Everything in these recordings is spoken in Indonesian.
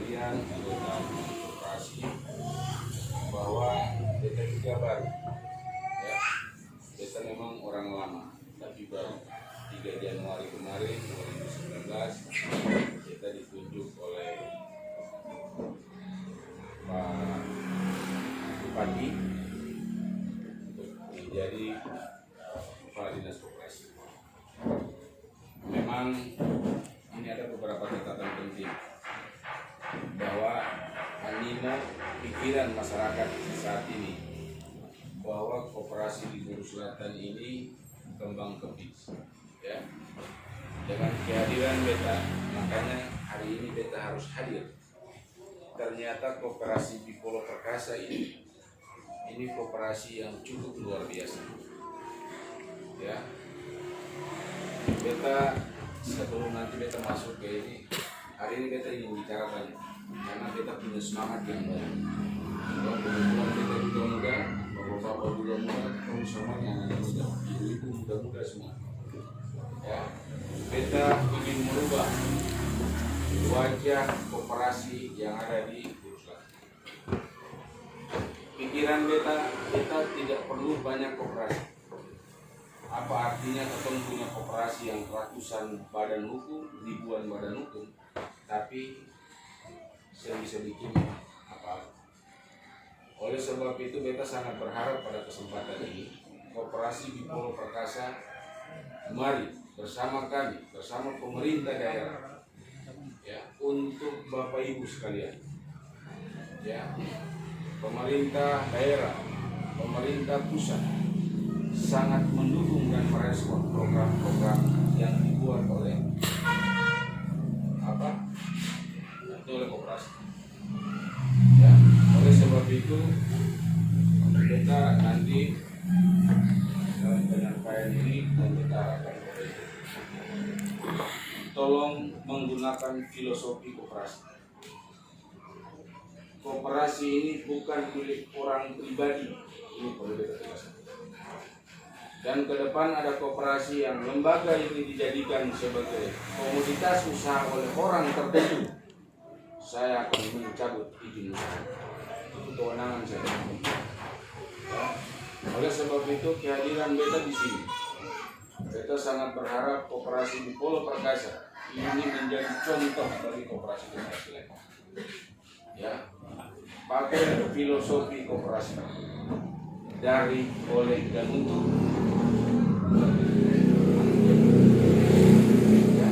sekalian, anggota koperasi, bahwa beta juga baru, ya, beta memang orang lama, tapi baru 3 Januari kemarin 2019 kita ditunjuk oleh Pak Bupati untuk menjadi kepala dinas koperasi. Memang ini ada beberapa catatan penting bahwa animo pikiran masyarakat saat ini bahwa koperasi di Buru Selatan ini kembang kebis, ya. Dengan kehadiran beta, makanya hari ini beta harus hadir. Ternyata koperasi Bipolo Perkasa ini koperasi yang cukup luar biasa, ya. Beta sebelum nanti beta masuk ke ini, hari ini beta ingin bicara banyak karena beta punya semangat yang baru. Kebetulan beta juga muda, bapak-bapak juga muda, kamu semuanya anak muda, ibu-ibu muda-muda semua, ya. Beta ingin merubah wajah koperasi yang ada di Buru Selatan. Pikiran beta tidak perlu banyak koperasi. Apa artinya kita punya koperasi yang ratusan badan hukum, ribuan badan hukum, tapi saya bisa bikin apa-apa. Oleh sebab itu beta sangat berharap pada kesempatan ini koperasi Bipolo Perkasa, mari bersama kami, bersama pemerintah daerah, ya, untuk Bapak Ibu sekalian, ya, pemerintah daerah, pemerintah pusat sangat mendukung dan merespon program-program yang dibuat oleh oleh koperasi, ya. Oleh sebab itu kita nanti dalam penyampaian ini kita harapkan tolong menggunakan filosofi koperasi. Koperasi ini bukan milik orang pribadi, ini perlu kita jelaskan. Dan ke depan ada koperasi yang lembaga ini dijadikan sebagai komoditas usaha oleh orang tertentu, saya akan mencabut izin usaha. Itu kewenangan saya. Ya. Oleh sebab itu kehadiran beta di sini, beta sangat berharap koperasi Bipolo Perkasa ini menjadi contoh bagi koperasi-koperasi lain. Ya, pakai filosofi koperasi dari, oleh, dan untuk. Ya,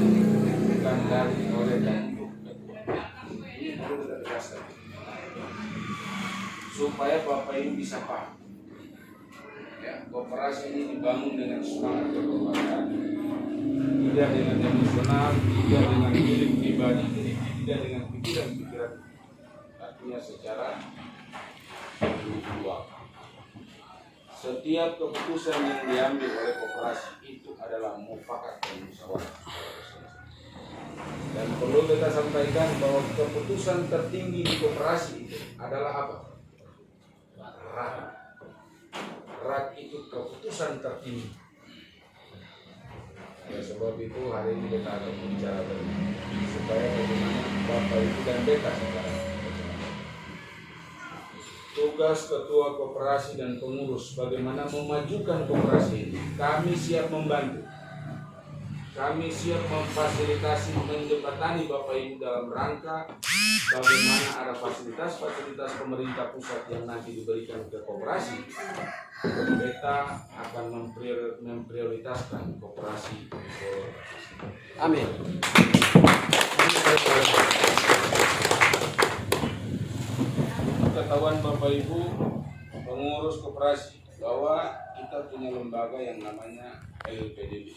bukan dari, oleh, dan untuk. Ini perlu kita tegaskan supaya Bapak Ibu bisa paham. Ya, koperasi ini dibangun dengan semangat kekeluargaan, tidak dengan emosional, tidak dengan milik pribadi, tidak dengan pikiran-pikiran, artinya secara individual. Setiap keputusan yang diambil oleh koperasi itu adalah mufakat dan musyawarah. Dan perlu kita sampaikan bahwa keputusan tertinggi di koperasi itu adalah apa? RAT. RAT itu keputusan tertinggi. Oleh sebab itu hari ini kita akan bicara supaya bagaimana Bapak Ibu dan beta sekarang. Tugas ketua koperasi dan pengurus bagaimana memajukan koperasi ini. Kami siap membantu. Kami siap memfasilitasi, menjembatani Bapak Ibu dalam rangka bagaimana ada fasilitas-fasilitas pemerintah pusat yang nanti diberikan ke koperasi. Beta akan memprioritaskan koperasi. Amin. Ketahuan Bapak Ibu pengurus koperasi bahwa kita punya lembaga yang namanya LPDB.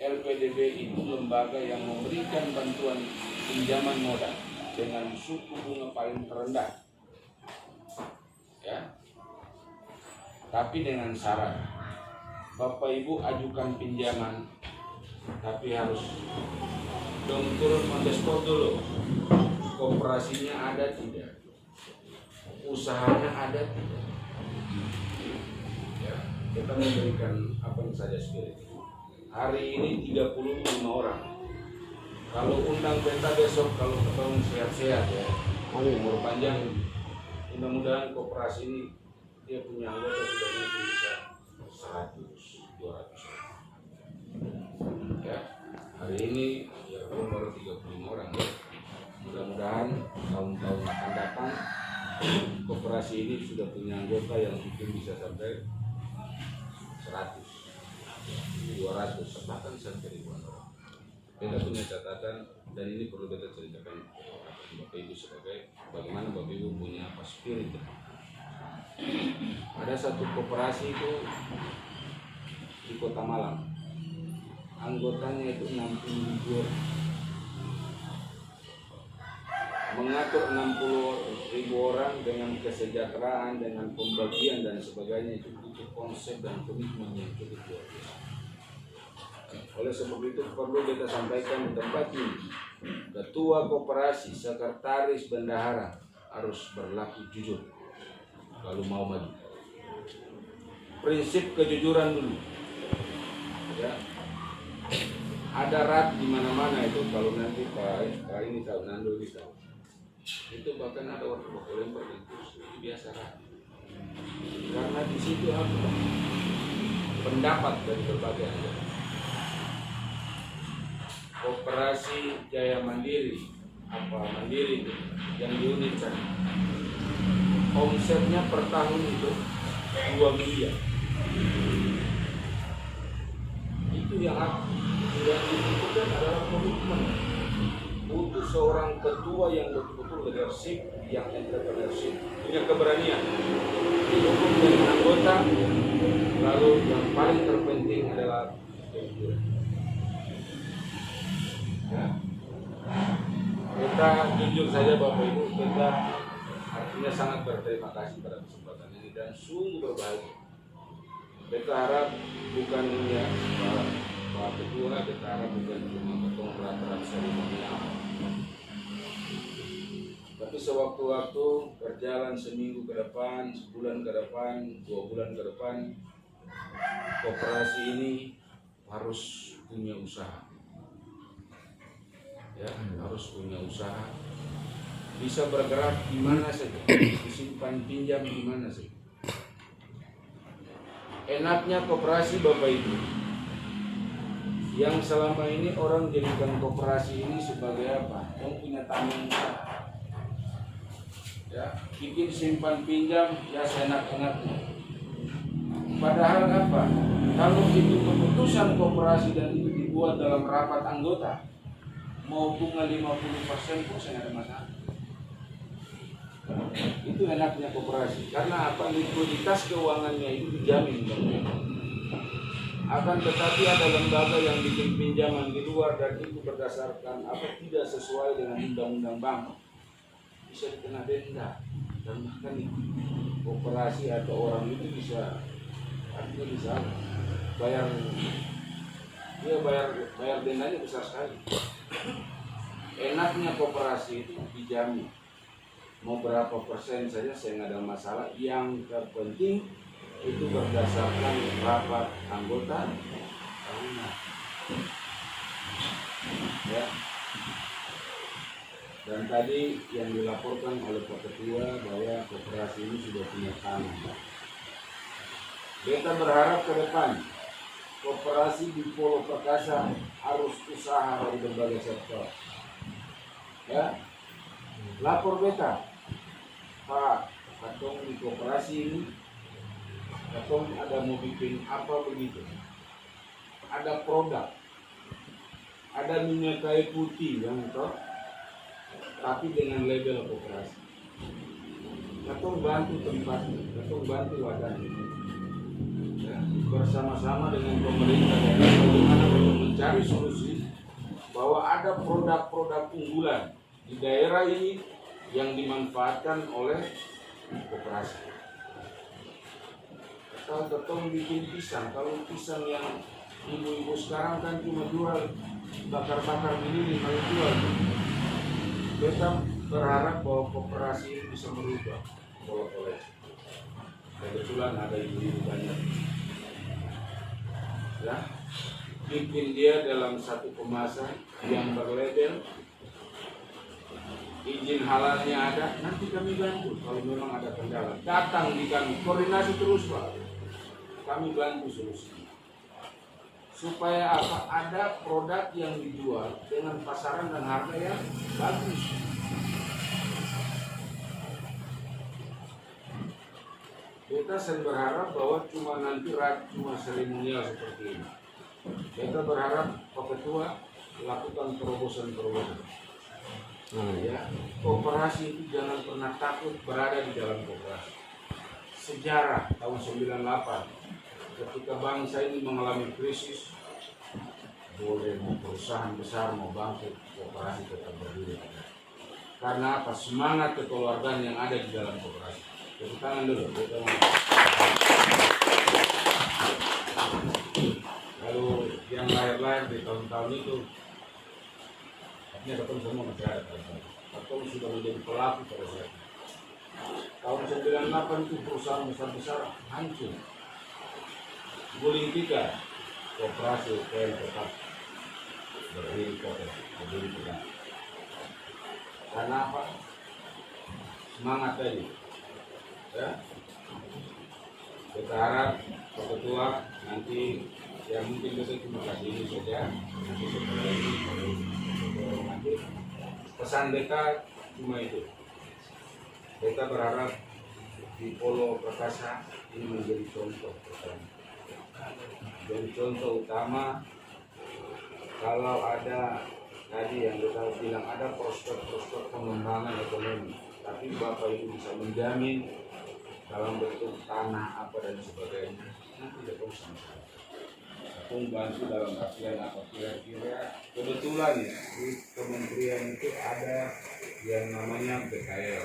LPDB itu lembaga yang memberikan bantuan pinjaman modal dengan suku bunga paling terendah, ya. Tapi dengan syarat Bapak Ibu ajukan pinjaman, tapi harus turun on the spot dulu. Koperasinya ada tidak? Usahanya ada tidak? Ya, kita memberikan apa saja spirit. Hari ini 35 orang Kalau undang beta besok, kalau ketemu sehat-sehat ya, umur panjang, mudah-mudahan koperasi ini dia punya anggota sudah mungkin bisa 100-200 ya. Hari ini ya baru 35 orang ya. Mudah-mudahan tahun-tahun akan datang koperasi ini sudah punya anggota yang mungkin bisa sampai 100, 200, bahkan sampai ribuan orang. Kita punya catatan dan ini perlu kita ceritakan Bapak Ibu sebagai bagaimana Bapak Ibu punya spirit. Ada satu koperasi itu di Kota Malang, anggotanya itu 60.000 orang. Mengatur 60.000 orang dengan kesejahteraan, dengan pembagian dan sebagainya itu butuh konsep dan komitmen yang cukup luar biasa. Oleh sebab itu perlu kita sampaikan di tempat ini, ketua koperasi, sekretaris, bendahara harus berlaku jujur kalau mau maju. Prinsip kejujuran dulu. Ya. Ada rat di mana-mana itu kalau nanti Pak ini tahu, Nando ini tahu. Itu bahkan ada waktu lempar itu biasa rat. Karena di situ apa? Pendapat dari berbagai anggota. Koperasi Jaya Mandiri, Mandiri itu yang diunitkan, omsetnya per tahun itu 2 miliar. Itu yang dibutuhkan adalah komitmen. Butuh seorang ketua yang betul-betul leadership, yang entrepreneurship, punya keberanian, didukung dengan anggota. Lalu yang paling terpenting adalah kejujuran. Ya. Kita jujur saja Bapak Ibu, kita artinya sangat berterima kasih pada kesempatan ini dan sungguh berbahagia. Kita harap bukan ya Pak Ketua, kita harap bukan cuma ketemu peraturan seremonial, tapi sewaktu-waktu berjalan seminggu ke depan, sebulan ke depan, 2 bulan ke depan, koperasi ini harus punya usaha. Ya, harus punya usaha, bisa bergerak di mana saja, disimpan pinjam di mana saja. Enaknya koperasi Bapak Ibu, yang selama ini orang jadikan koperasi ini sebagai apa? Yang punya tanggung jawab. Ya, bikin simpan pinjam ya seenak-enaknya. Padahal apa? Kalau itu keputusan koperasi dan itu dibuat dalam rapat anggota, mau bunga 50% pun saya ada masalah. Itu enaknya koperasi. Karena apa? Likuiditas keuangannya itu dijamin. Akan tetapi ada lembaga yang bikin pinjaman di luar dan itu berdasarkan apa tidak sesuai dengan undang-undang bank, bisa dikena denda. Dan bahkan koperasi atau orang itu bisa artinya bisa bayar dendanya besar sekali. Enaknya koperasi itu dijamin, mau berapa persen saja saya nggak ada masalah. Yang terpenting itu berdasarkan rapat anggota tahunan. Ya. Dan tadi yang dilaporkan oleh Pak Ketua bahwa koperasi ini sudah punya tanah. Kita berharap ke depan koperasi di Pulau Perkasa harus usaha dari berbagai sektor. Ya, lapor beta, Pak, katong di koperasi ini, katong ada mau bikin apa begitu? Ada produk, ada minyak kayu putih yang toh, tapi dengan label koperasi. Katong bantu tempatnya, katong bantu wadahnya. Ya, bersama-sama dengan pemerintah daerah bagaimana mencari solusi bahwa ada produk-produk unggulan di daerah ini yang dimanfaatkan oleh koperasi. Kalau ketong bikin pisang, kalau pisang yang ibu-ibu sekarang kan cuma jual bakar-bakar ini kalau jual. Kita berharap bahwa koperasi ini bisa merubah pola-pola. Kebetulan ada ibu-ibu banyak. Ya, bikin dia dalam satu kemasan yang berlabel, izin halalnya ada, nanti kami bantu. Kalau memang ada kendala, datang di kami, koordinasi terus Pak, kami bantu solusi. Supaya apa? Ada produk yang dijual dengan pasaran dan harga yang bagus. Kita sering berharap bahwa cuma seremonial seperti ini. Kita berharap Pak Ketua lakukan terobosan-terobosan. Ya, koperasi itu jangan pernah takut berada di dalam koperasi. Sejarah tahun 98 ketika bangsa ini mengalami krisis, boleh mau perusahaan besar mau bangkrut, koperasi tetap berdiri. Karena apa? Semangat kekeluargaan yang ada di dalam koperasi. Tepuk tangan dulu. Lalu yang lahir-lahir di tahun-tahun itu, artinya ketemu semua masih ada. Ketemu sudah menjadi pelaku pada saat itu. Tahun 98 itu perusahaan besar-besar hancur. Guling tiga, koperasi UPN tetap berdiri kokoh, berdiri tegak. Karena apa? Semangat tadi. Ya, kita harap Pak Ketua nanti yang mungkin kita cuma kasih ini saja. Nanti setelah ini nanti pesan beta cuma itu. Beta berharap di Polo Prakasa ini menjadi contoh pertama. Jadi contoh utama kalau ada tadi yang kita bilang ada prospek-prospek pengembangan ekonomi, tapi Bapak Ibu bisa menjamin dalam bentuk tanah apa dan sebagainya, nanti tidak usah masalah. Aku bantu dalam artian apa kira-kira kebetulan ya di kementerian itu ada yang namanya BKL,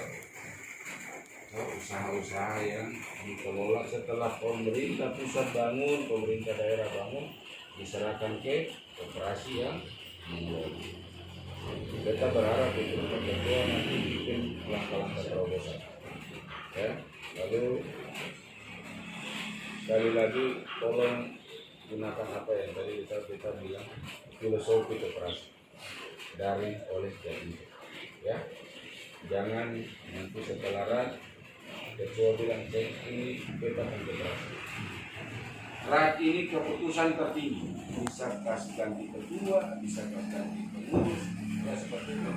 usaha-usaha yang dikelola setelah pemerintah pusat bangun, pemerintah daerah bangun, diserahkan ke koperasi yang mengelola. Kita berharap itu Pak Ketua nanti bikin langkah-langkah terobosan. Ya, lalu sekali lagi tolong gunakan apa yang tadi kita bilang filosofi koperasi dari oleh jadi. Ya, jangan nanti setelah Ketua bilang ini kita akan koperasi. RAT ini keputusan tertinggi, bisa kasih ganti ketua, bisa kasih ganti pengurus, ya seperti itu.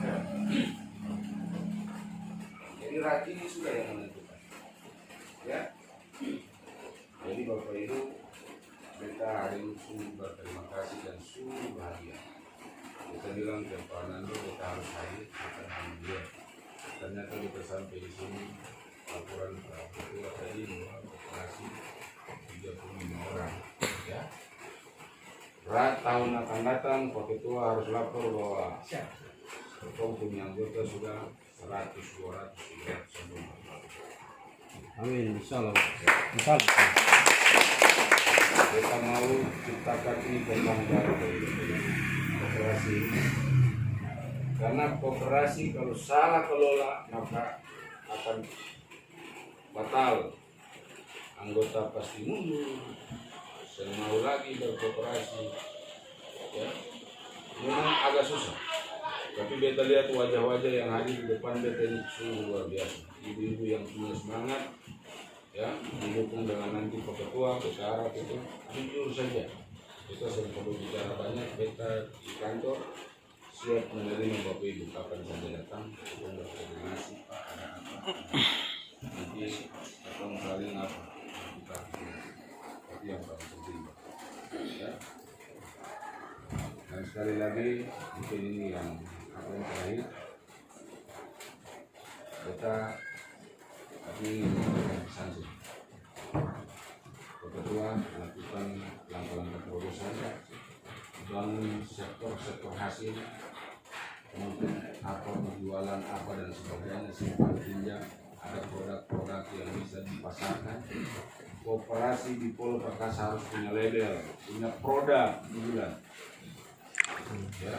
Jadi RAT ini sudah yang menentukan. Ya, jadi Bapak Ibu, kita hari ini sungguh berterima kasih dan sungguh bahagia. Kita bilang ke Pak Nando kita harus hadir, kita alhamdulillah. Ternyata kita sampai di sini laporan Pak Ketua tadi bahwa operasi 35 orang. Ya, tahun akan datang Pak Ketua harus lapor bahwa Ketua punya anggota sudah 100-200 semua. Amin, insyaallah. Insyaallah. Kita mau ciptakan ini kembang baru dari koperasi. Karena koperasi kalau salah kelola maka akan fatal. Anggota pasti mundur, saya mau lagi berkooperasi. Ya, memang agak susah. Tapi beta lihat wajah-wajah yang hadir di depan beta ini sungguh luar biasa. Ibu-ibu yang punya semangat, ya, didukung dengan nanti Pak Ketua, beta harap itu jujur saja. Kita sering perlu bicara banyak, beta di kantor siap menerima Bapak Ibu kapan saja datang untuk berkoordinasi Pak ada apa. Nanti akan saling apa. Tapi yang paling penting ya. Dan sekali lagi mungkin ini yang terakhir kita ingin memberikan pesan sih. Kedua melakukan langkah-langkah terobosan bangun sektor hasil mungkin apa penjualan apa dan sebagainya simpan pinjam ada produk-produk yang bisa dipasarkan. Koperasi di Polo Prakasa harus punya label, punya produk bulan. Ya.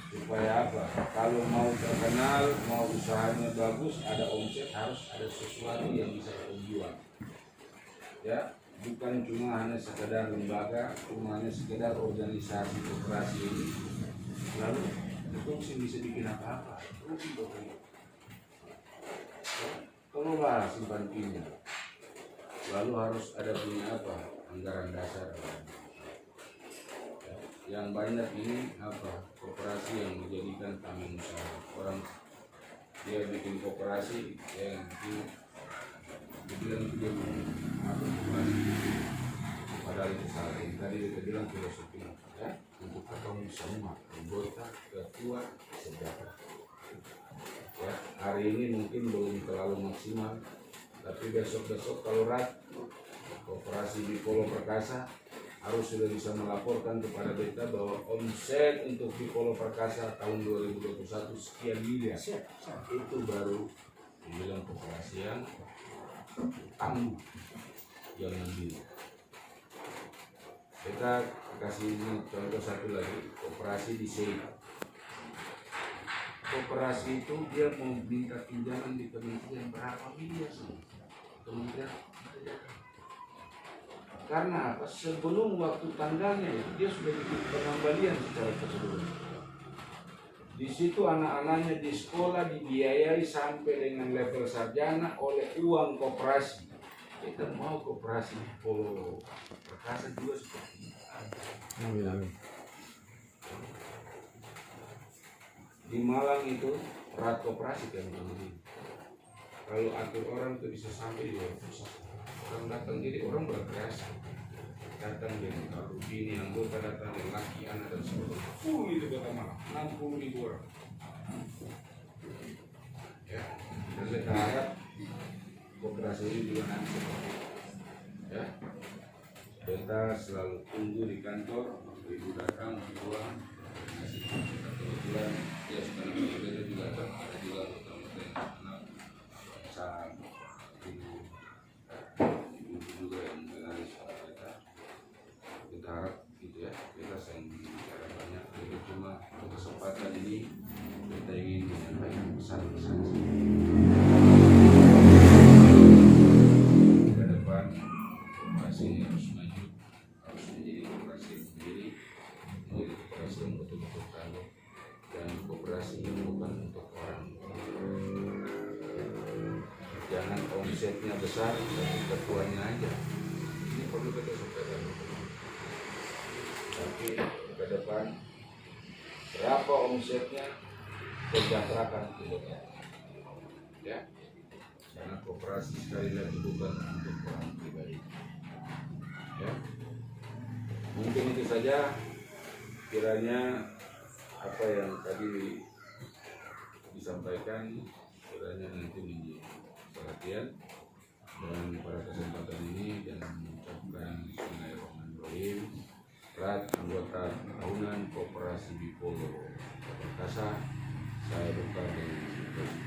Supaya apa? Kalau mau terkenal, mau usahanya bagus, ada omset harus ada sesuatu yang bisa dijual. Ya, bukan cuma hanya sekedar lembaga, cuma hanya sekedar organisasi koperasi ini, lalu itu sih bisa bikin apa-apa. Rugi dong. Kelola simpan pinjam, lalu harus ada punya apa, anggaran dasar. Yang banyak ini apa, koperasi yang menjadikan tameng usaha. Orang dia bikin koperasi yang dibilang dia apa koperasi, padahal itu salah. Tadi kita bilang filosofi ya, untuk ketemu semua anggota ketua sejahtera. Ya, hari ini mungkin belum terlalu maksimal, tapi besok-besok kalau koperasi di Polo Perkasa harus sudah bisa melaporkan kepada kita bahwa omset untuk di Polo Perkasa tahun 2021 sekian miliar. Itu baru dibilang koperasi yang tangguh, yang mandiri. Kita kasih contoh satu lagi, koperasi di SEI. Koperasi itu dia mau minta pinjaman di kementerian berapa miliar sih? Kementerian. Karena apa? Sebelum waktu tanggalnya dia sudah bikin pengembalian secara keseluruhan. Di situ anak-anaknya di sekolah dibiayai sampai dengan level sarjana oleh uang koperasi. Kita mau koperasi Polo Perkasa juga seperti itu. Amin, amin. Di Malang itu erat koperasi kan begini. Kalau atur orang itu bisa sampai di luar pusat. Orang datang, jadi orang berkreasi. Datang dengan kalau bini anggota datang dengan laki anak dan sebagainya. Itu kota Malang 60.000 orang. Ya, dan kita harap koperasi ini juga nanti. Ya, kita selalu tunggu di kantor. Ibu datang, keluar. Kebetulan ya sekarang kita juga ada juga anak saat ibu juga yang mengenali soal kita harap gitu ya, kita sering bicara banyak, jadi cuma kesempatan ini kita ingin menyampaikan pesan-pesan ke depan. Koperasi ini harus maju, harus menjadi koperasi yang sendiri, menjadi koperasi yang betul-betul tangguh, dan koperasi yang bukan untuk orang. Jangan omsetnya besar tapi ketuanya aja. Ini perlu kita sampaikan. Tapi ke depan berapa omsetnya, sejahterakan kita. Ya, karena koperasi sekali lagi bukan untuk orang pribadi. Ya, mungkin itu saja kiranya apa yang tadi disampaikan kiranya nanti menjadi perhatian, dan pada kesempatan ini dan mengucapkan Bismillahirrahmanirrahim. Anggota tahunan Koperasi di Polo Perkasa saya buka dengan